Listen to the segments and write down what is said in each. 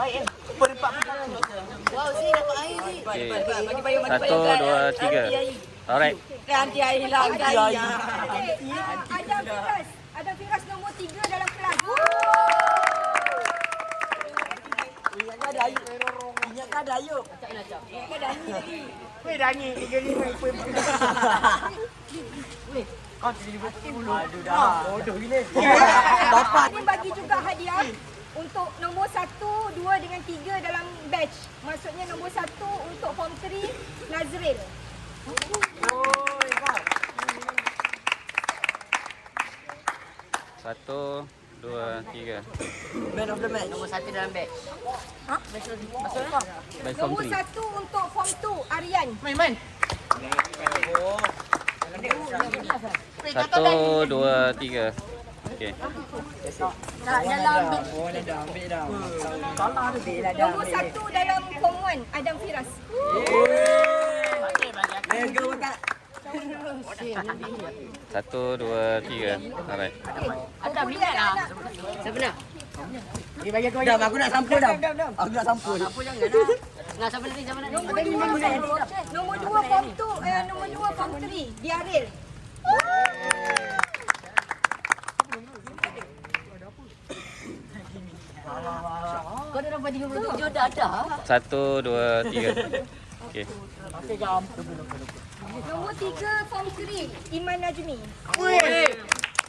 Baik Wow, si dapat air si. Bagi payung. 1, 2, 3. Alright. Anti air lah. Anti air. Adam Firas nombor 3 dalam kelas. Ingatkan ada air. Ingatkan ada air. Ingatkan Dani tadi. Weh Dani 35. Weh, kau 70. Aduh dah. Bodoh gini. Dapat. Ini bagi juga hadiah untuk nombor 1, 2 dengan 3 dalam batch. Maksudnya nombor 1 untuk form 3 Nazril. Satu, dua, tiga. Man of the match. Nombor 1 dalam batch. Ha? Maksud apa? By form Nombor 3. 1 untuk form 2 Aryan. Main. 1, 2, 3. Okey. Dalam batch. Dah ambil dah. Salah tu dia dah. Nombor 1 dalam form 1 Adam Firas. Lega makan. 1, 2, 3. Alright. Ada minat lah. Siapa nak? Bagi aku. Dah, aku nak sampul dah. Aku nak sampul. Nombor 2 form 2, nombor 2 form 3 Diaril. Kau dah dapat 37 dah ada. 1, 2, 3. Okey. Nombor 3 form 3 Iman Najmi.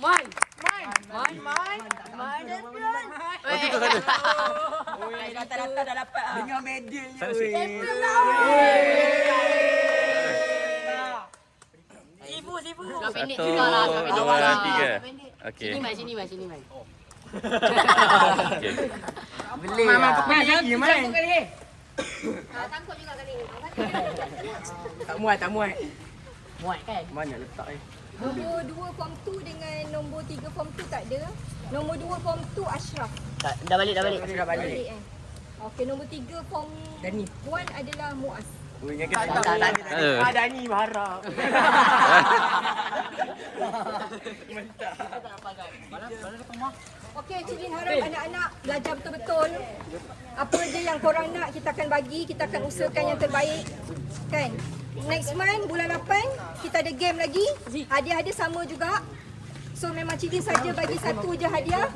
Main. Rata-rata dah dapat. Dengan medalnya. Sibu. 1, 2, 3. Okey. Sini mai. Okey. Boleh. Main. Tangkap juga kali ni. Tak muat. Muat kan? Mana letak Nombor 2 form 2 dengan nombor 3 form 2 tak ada. Nombor 2 form 2 Ashraf. Dah balik. Balik Okey, nombor 3 form Dani. 1 adalah Muaz. Tak. Dani berharap. Okey, Cilin harap anak-anak belajar betul-betul. Apa je yang korang nak kita akan bagi, kita akan usahakan yang terbaik. Kan? Next month bulan 8 kita ada game lagi. Hadiah-hadiah sama juga. So memang Cilin saja bagi satu je hadiah.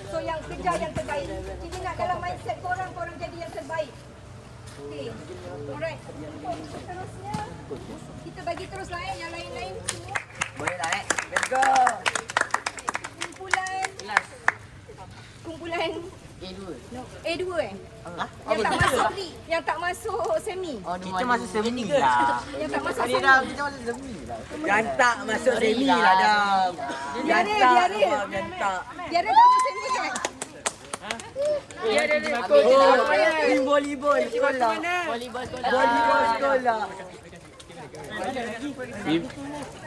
So yang kejar yang terbaik. Cilin nak dalam mindset korang jadi yang terbaik. Okey. Alright. Untuk seterusnya kita bagi teruslah yang lain-lain semua. Boleh tak Let's go. Kumpulan A2. A2 Yang tak masuk semi. Kita masuk semi lah. Yang tak masuk Kita semi. masuk semi lah. Yang tak masuk semi lah dah. Diaril. Dia ada tak masuk semi kan? Volleyball sekolah. Volleyball sekolah.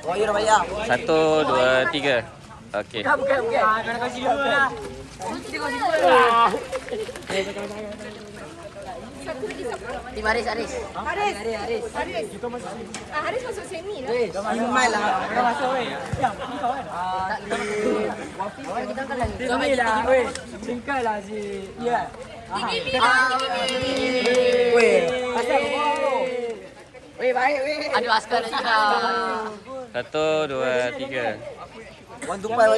Oh, ya bayar. 1, 2, 3. Okey. Bukan. Kena kasi dulu lah. Satu lagi siapa? Tim Haris. Haris. Haris masuk semi lah. Imal lah. Kau masuk weh. Ya, ni kawan. Kita kan lagi. Semi lah weh. Singkat lah si. Ya. Weh. Pasal kau. Weh baik weh. Aduh askar dah cakap. 1, 2, 3. 1 to 5. Kita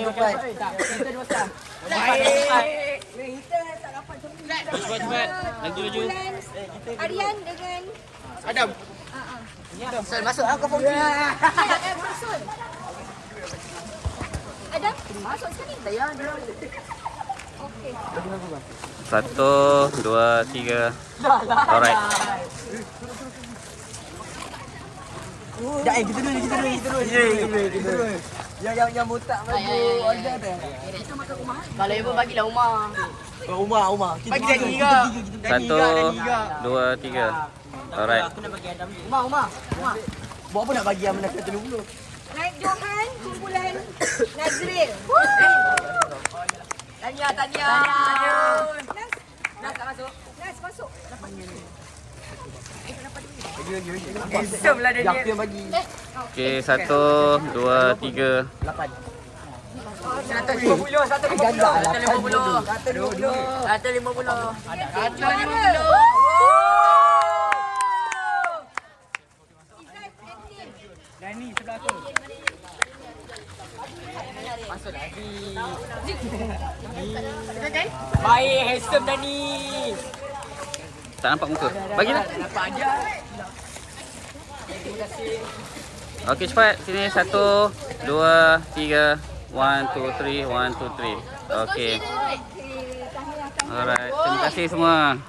dua sam. Baik. Kita tak dapat semi. Cepat. Laju. Kumpulan Aryan dengan Adam. Sol masuk aku form 3. Masuk. Adam, masuk sekali. Okey. 1, 2, 3. Alright. Sekejap kita dulu. Yang botak baju order tu. Kalau ibu bagilah Umar. Umar. Bagi Dani juga. 1, 2, 3. Alright. Aku nak bagi Adam ni. Umar. Buat apa nak bagi yang menang satu dulu? Naik Johan, kumpulan Nazril. Tanya. Nas tak masuk. Nas masuk. Esok lah dia. Yang aku yang bagi. Okey, 1, 2, 3. 8. 150, 150. 150. Dani sebelah tu. Masuk lagi. Baik, handsome Dani. Tak nampak muka. Bagilah. Nampak aja. Okey cepat. Sini 1 2 3 1 2 3 1 2 3. Okey. Alright. Terima kasih semua.